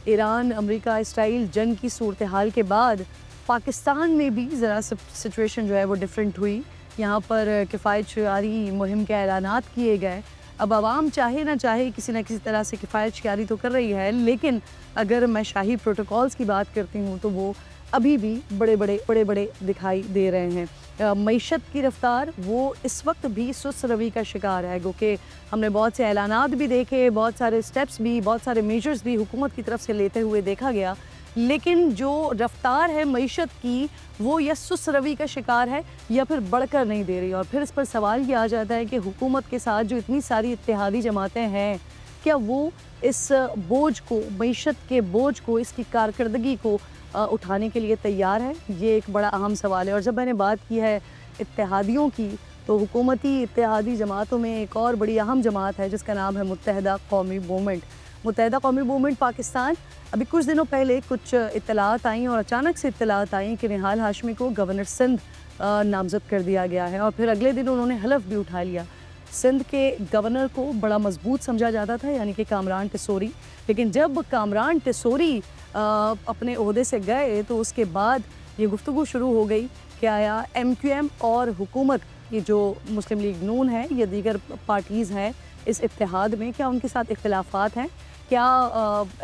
Iran America Israel जंग की सूरत हाल के बाद पाकिस्तान में भी ज़रा सिचुएशन जो है वो डिफरेंट हुई। यहाँ पर किफ़ायत शियारी मुहिम के ऐलानात किए गए। अब आवाम चाहे ना चाहे किसी न किसी तरह से किफ़ायत शियारी तो कर रही है, लेकिन अगर मैं शाही प्रोटोकॉल्स की बात करती हूँ तो वो अभी भी बड़े दिखाई दे रहे हैं। मईशत की रफ्तार वो इस वक्त भी सुस्त रवि का शिकार है, क्योंकि हमने बहुत से ऐलानात भी देखे, बहुत सारे स्टेप्स भी, बहुत सारे मेजर्स भी हुकूमत की तरफ से लेते हुए देखा गया, लेकिन जो रफ्तार है मईशत की वो या सुस्त रवि का शिकार है या फिर बढ़कर नहीं दे रही। और फिर इस पर सवाल ये आ जाता है कि हुकूमत के साथ जो इतनी सारी इत्तेहादी जमातें हैं, क्या वो इस बोझ को, मईशत के बोझ को, इसकी कारकर्दगी को उठाने के लिए तैयार है? ये एक बड़ा अहम सवाल है। और जब मैंने बात की है इत्तेहादियों की, तो हुकूमती इत्तेहादी जमातों में एक और बड़ी अहम जमात है जिसका नाम है मुत्तहदा कौमी मूवमेंट। मुत्तहदा कौमी मूवमेंट पाकिस्तान, अभी कुछ दिनों पहले कुछ इत्तलात आई और अचानक से इत्तलात आई कि निहाल हाशमी को गवर्नर सिंध नामज़द कर दिया गया है, और फिर अगले दिन उन्होंने हलफ भी उठा लिया। सिंध के गवर्नर को बड़ा मजबूत समझा जाता था, यानी कि कामरान टिसोरी, लेकिन जब कामरान टिसोरी अपने ओहदे से गए तो उसके बाद ये गुफ्तगू शुरू हो गई कि आया MQM और हुकूमत की जो मुस्लिम लीग नून है या दीगर पार्टीज़ हैं इस इत्तेहाद में, क्या उनके साथ इख्तिलाफ़ात हैं? क्या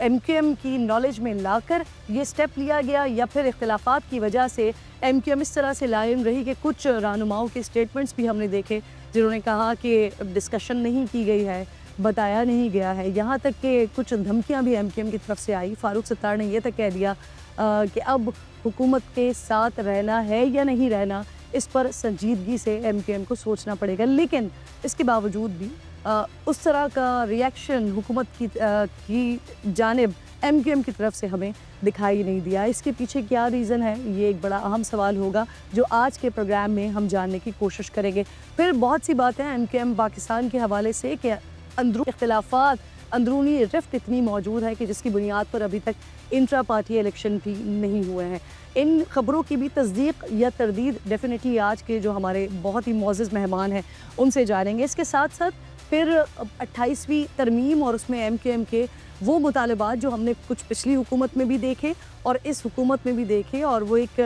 MQM की नॉलेज में लाकर ये स्टेप लिया गया, या फिर इख्तिलाफ़ात की वजह से MQM इस तरह से लायम रही कि कुछ रहनुमाओं के स्टेटमेंट्स भी हमने देखे जिन्होंने कहा कि डिस्कशन नहीं की गई है, बताया नहीं गया है, यहाँ तक कि कुछ धमकियाँ भी MQM की तरफ से आई। फारूक सत्तार ने यह तक कह दिया कि अब हुकूमत के साथ रहना है या नहीं रहना, इस पर संजीदगी से MQM को सोचना पड़ेगा। लेकिन इसके बावजूद भी उस तरह का रिएक्शन हुकूमत की जानिब MQM की तरफ से हमें दिखाई नहीं दिया। इसके पीछे क्या रीज़न है, ये एक बड़ा अहम सवाल होगा जो आज के प्रोग्राम में हम जानने की कोशिश करेंगे। फिर बहुत सी बातें MQM पाकिस्तान के हवाले से कि अंदरूनी इख्तिलाफ़ात, अंदरूनी रिफ्ट इतनी मौजूद है कि जिसकी बुनियाद पर अभी तक इंट्रा पार्टी इलेक्शन भी नहीं हुए हैं। इन खबरों की भी तस्दीक या तरदीद डेफिनेटली आज के जो हमारे बहुत ही मोअज़्ज़ज़ मेहमान हैं उनसे जानेंगे। इसके साथ साथ फिर 28वीं तरमीम और उसमें MQM के वो मुतालबात जो हमने कुछ पिछली हुकूमत में भी देखे और इस हुकूमत में भी देखे, और वो एक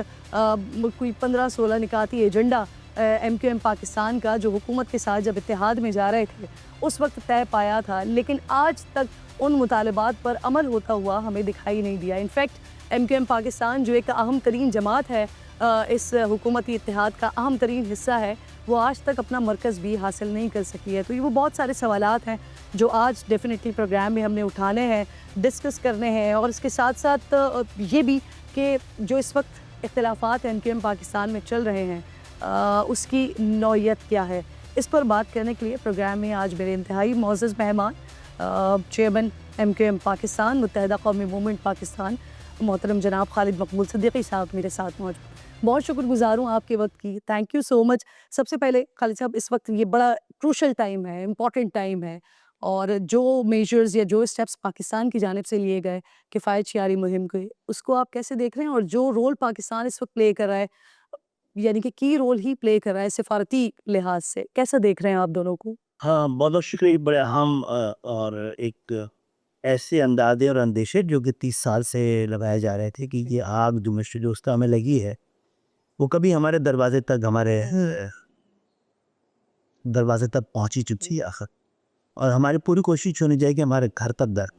कोई 15-16 निकाती एजेंडा MQM पाकिस्तान का जो हुकूमत के साथ जब इत्तेहाद में जा रहे थे उस वक्त तय पाया था, लेकिन आज तक उन मुतालबात पर अमल होता हुआ हमें दिखाई नहीं दिया। इनफैक्ट MQM पाकिस्तान जो एक अहम तरीन जमात है, इस हुकूमती इत्तेहाद का अहम तरीन हिस्सा है, वो आज तक अपना मरकज़ भी हासिल नहीं कर सकी है। तो ये वो बहुत सारे सवालात हैं जो आज डेफिनेटली प्रोग्राम में हमने उठाने हैं, डिस्कस करने हैं, और इसके साथ साथ ये भी कि जो इस वक्त इख्तिलाफ़ात MQM पाकिस्तान में चल रहे हैं उसकी नौइयत क्या है। इस पर बात करने के लिए प्रोग्राम में आज मेरे इंतहाई मोअज़्ज़ज़ मेहमान चेयरमैन MQM पाकिस्तान, मुत्तहदा कौमी मूवमेंट पाकिस्तान, मोहतरम जनाब खालिद मकबूल सिद्दीकी साहब मेरे साथ मौजूद। बहुत शुक्रगुज़ार हूँ आपके वक्त की, थैंक यू सो मच। सबसे पहले खालिद साहब, इस वक्त ये बड़ा क्रूशल टाइम है, इम्पॉर्टेंट टाइम है, और जो मेजर्स या जो स्टेप्स पाकिस्तान की जानिब से लिए गए किफ़ायत शियारी मुहिम के, उसको आप कैसे देख रहे हैं? और जो रोल पाकिस्तान इस वक्त प्ले कर रहा है, यानी कि की रोल ही प्ले कर रहा है सिफारती लिहाज से, कैसा देख रहे हैं आप दोनों को? हाँ, बहुत-बहुत शुक्रिया। बड़े अहम और एक ऐसे अंदाज़े और अंदेशे जो कि 30 साल से लगाए जा रहे थे कि ये आग जो मिस्टर-ए-दोस्ता हमें लगी है, वो कभी हमारे दरवाज़े तक दरवाज़े तक पहुँच ही चुकी है आखिर, और हमारी पूरी कोशिश होनी चाहिए कि हमारे घर तक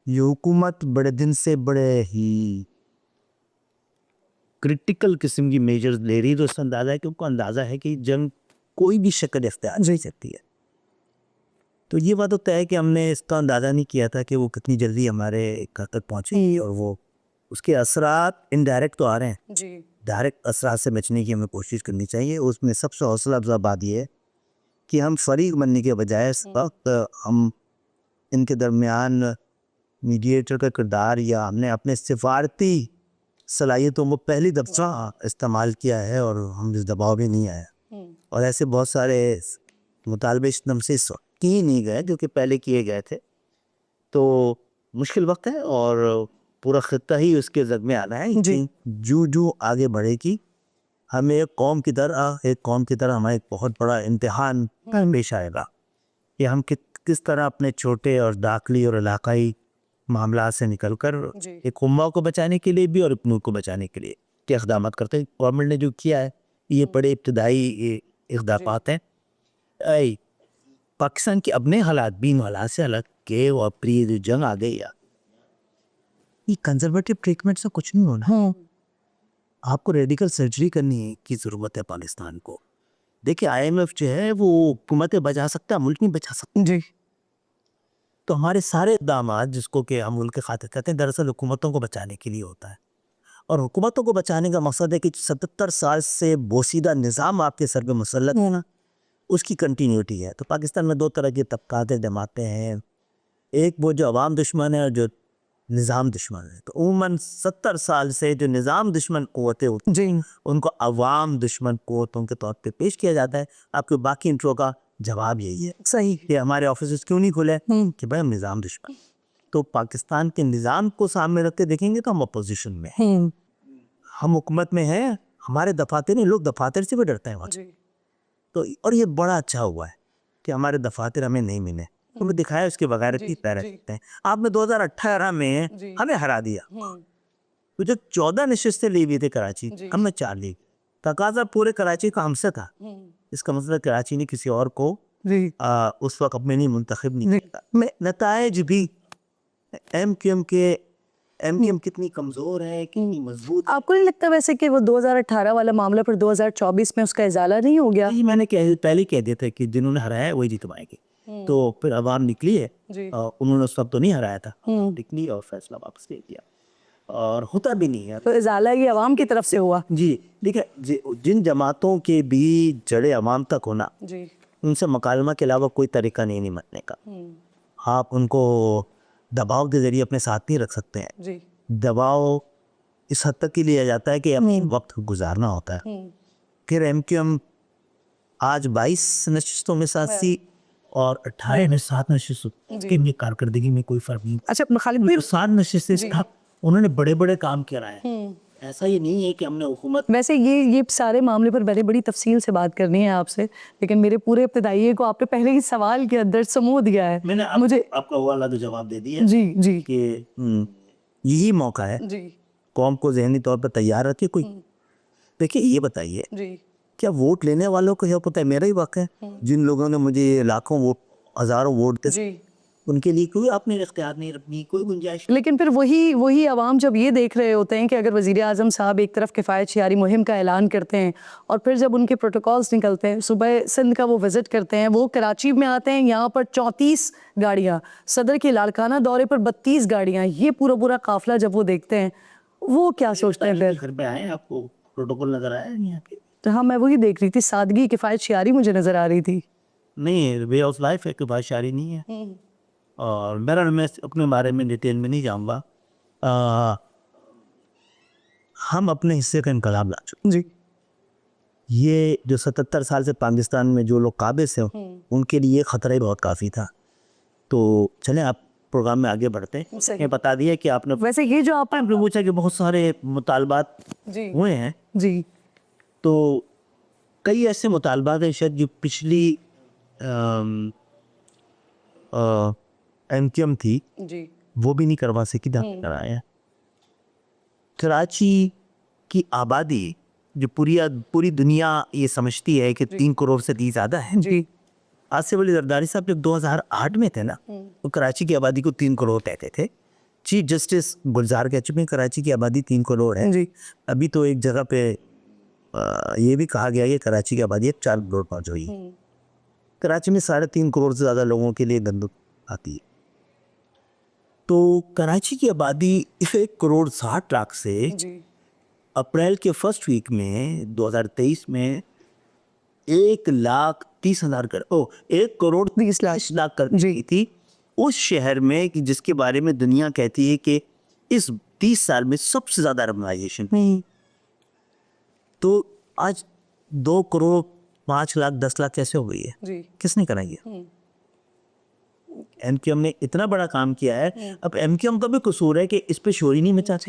ये हुकूमत बड़े दिन से बड़े ही क्रिटिकल किस्म की मेजर्स ले रही है, तो उससे अंदाज़ा है कि उनको अंदाज़ा है कि जंग कोई भी शक्ल इख्तियार नहीं सकती है। तो ये बात तो तय है कि हमने इसका अंदाज़ा नहीं किया था कि वो कितनी जल्दी हमारे घर तक पहुँचेगी, और वो उसके असरात इनडायरेक्ट तो आ रहे हैं। जी। डायरेक्ट असरात से बचने की हमें कोशिश करनी चाहिए। उसमें सबसे हौसला अफ़ज़ा बात ये है कि हम फ़रीक बनने के बजाय इस वक्त हम इनके दरमियान मीडिएटर का किरदार, या हमने अपने सिफारती सलाहियतों को पहली दफ़ा इस्तेमाल किया है, और हम इस दबाव में नहीं आए। और ऐसे बहुत सारे मुतालबे इस दम से इस वक्त किए नहीं गए जो कि पहले किए गए थे। तो मुश्किल वक्त है, और पूरा खित्ता ही उसके ज़द में आना है जी। कि जो आगे बढ़ेगी, हमें एक कौम की तरह हमें एक बहुत बड़ा इम्तिहान पेश आएगा कि हम किस तरह अपने छोटे और दाखिली और इलाकाई मामला से निकलकर एक उम्मा को बचाने के लिए भी और अपनों को बचाने के लिए क्या इक़दाम करते हैं। गवर्नमेंट ने जो किया है ये बड़े इब्तदाई इक़दामात हैं। पाकिस्तान के अपने हालात भी इन हालात से अलग के और प्री जो जंग आ गई या ये कंजर्वेटिव ट्रीटमेंट से कुछ नहीं होना। आपको रेडिकल सर्जरी करनी की ज़रूरत है पाकिस्तान को। देखिए IMF जो है वो हुकूमतें बचा सकता है, मुल्क नहीं बचा सकता जी। तो हमारे सारे इक़दामात जिसको कि हम मुल्क के खातिर कहते हैं दरअसल हुकूमतों को बचाने के लिए होता है। और हुकूमतों को बचाने का मकसद है कि 77 साल से बोसीदा निज़ाम आपके सर पे मुसल्लत है ना, उसकी कंटिन्यूटी है। तो पाकिस्तान में दो तरह की तबकातें जमाते हैं, एक वो जो अवाम दुश्मन है और जो निज़ाम दुश्मन है। तो उमूमन 70 साल से जो निज़ाम दुश्मन क़ुव्वतें होती जी उनको अवाम दुश्मन क़ुव्वतों के तौर पे पेश किया जाता है। आपके बाकी इंट्रो का जवाब यही है सही। कि हमारे ऑफिस क्यों नहीं खुले कि भाई हम निज़ाम दुश्मन। तो पाकिस्तान के निज़ाम को सामने रख के देखेंगे तो हम अपोजिशन में हैं, हम हुकूमत में हैं, हमारे दफातर नहीं, लोग दफातर से भी डरते हैं वहाँ। तो और ये बड़ा अच्छा हुआ है कि हमारे दफातर हमें नहीं मिले, तो मैं दिखाया उसके बगैर की तरह रहते हैं। आपने 2018 में हमें हरा दिया, तो जब 14 नशिस्तें ली हुई थी कराची, हमने 4 ली। तकाजा पूरे कराची का हमसे था। इसका मतलब कराची ने किसी और को उस वक्त अपने नहीं मुंतखब नहीं किया। मैं नताइज भी MQM कितनी कमज़ोर है, कितनी मजबूत। आपको नहीं लगता वैसे कि वो 2018 वाला मामला फिर 2024 में उसका इजाला नहीं हो गया? यही मैंने पहले कह दिया था कि जिन्होंने हराया है वही जीतवाएंगे। तो फिर अवाम निकली है, उन्होंने उस वक्त तो नहीं हराया था, निकली और फैसला वापस ले लिया और होता भी नहीं है। तो इजाला ये अवाम की तरफ से हुआ। जी देखिए, जिन जमातों के भी जड़े अवाम तक होना, उनसे मुकालमा के अलावा कोई तरीका नहीं निपटने का। आप उनको दबाव के जरिए अपने साथ नहीं रख सकते हैं। दबाव इस हद तक ही लिया जाता है कि अपनी वक्त गुजारना होता है। फिर MQM आज 22 नशिस्तों में 87 और 18 में 7 नशिस्तों की कारकर्दगी में कोई फर्क नहीं। अच्छा खालिद 7 नशिस्तें उन्होंने बड़े बड़े काम कराए हैं। ऐसा ये नहीं है कि हमने हुकूमत। वैसे ये सारे मामले पर बड़ी बड़ी तफसील से बात करनी है आपसे, लेकिन मेरे पूरे इब्तिदाई को आपने पहले ही सवाल के अंदर समो दिया है। मैंने मुझे आपका वाला तो जवाब दे दिया जी कि यही मौका है कौम को ज़हनी तौर पर तैयार रखिए। कोई देखिए ये बताइए क्या वोट लेने वालों को यह पता है मेरा ही वक्त है, जिन लोगों ने मुझे लाखों वोट हज़ारों वोट दे उनके लिए कोई आपने इख्तियार नहीं रखनी, कोई गुंजाइश। लेकिन फिर वही आवाम जब ये देख रहे होते हैं कि अगर वज़ीर आज़म साहब एक तरफ किफ़ायत शयारी मुहिम का ऐलान करते हैं और फिर जब उनके प्रोटोकॉल्स निकलते हैं, सुबह सिंध का वो विज़िट करते हैं, वो कराची में आते हैं, यहाँ पर 34 गाड़ियाँ, सदर के लाड़काना दौरे पर 32 गाड़ियाँ, ये पूरा काफ़िला जब वो देखते हैं वो क्या सोचते हैं? फिर घर पे आए आपको प्रोटोकॉल नजर आया यहाँ पे? तो हाँ, मैं वही देख रही थी, सादगी किफ़ायत शयारी मुझे नज़र आ रही थी। नहीं, वे ऑफ लाइफ है, किफ़ायत शयारी नहीं है। और मैं अपने बारे में डिटेल में नहीं जाऊँगा। हम अपने हिस्से का इनकलाब ला चुके। ये जो 77 साल से पाकिस्तान में जो लोग काबिज हैं उनके लिए ख़तरा ही बहुत काफ़ी था। तो चलें आप प्रोग्राम में आगे बढ़ते हैं। ये बता दिया कि आपने वैसे ये जो आपने पूछा कि बहुत सारे मुतालबात हुए हैं तो कई ऐसे मुतालबात हैं शायद जो पिछली MQM थी वो भी नहीं करवा सकी, कराया। कराची की आबादी जो पूरी दुनिया ये समझती है कि 3 करोड़ से भी ज़्यादा है। आज से बड़ी जरदारी साहब जब 2008 में थे ना, तो कराची की आबादी को 3 करोड़ कहते थे। चीफ जस्टिस गुलजार कह चुके हैं कराची की आबादी 3 करोड़ है। अभी तो एक जगह पे ये भी कहा गया कि कराची की आबादी 4 करोड़ पहुँच हुई है। कराची में 3.5 करोड़ से ज़्यादा लोगों के लिए गंदम आती है। तो कराची की आबादी इस 1 करोड़ 60 लाख से अप्रैल के फर्स्ट वीक में 2023 में 1,30,000 1 करोड़ 30 लाख कर दी थी उस शहर में कि जिसके बारे में दुनिया कहती है कि इस 30 साल में सबसे ज़्यादा अर्बनाइजेशन। तो आज 2 करोड़ 5 लाख 10 लाख कैसे हो गई है? किसने कराई है? MQM ने इतना बड़ा काम किया है। अब MQM का भी कसूर है कि इस पे शोर ही नहीं मचाते।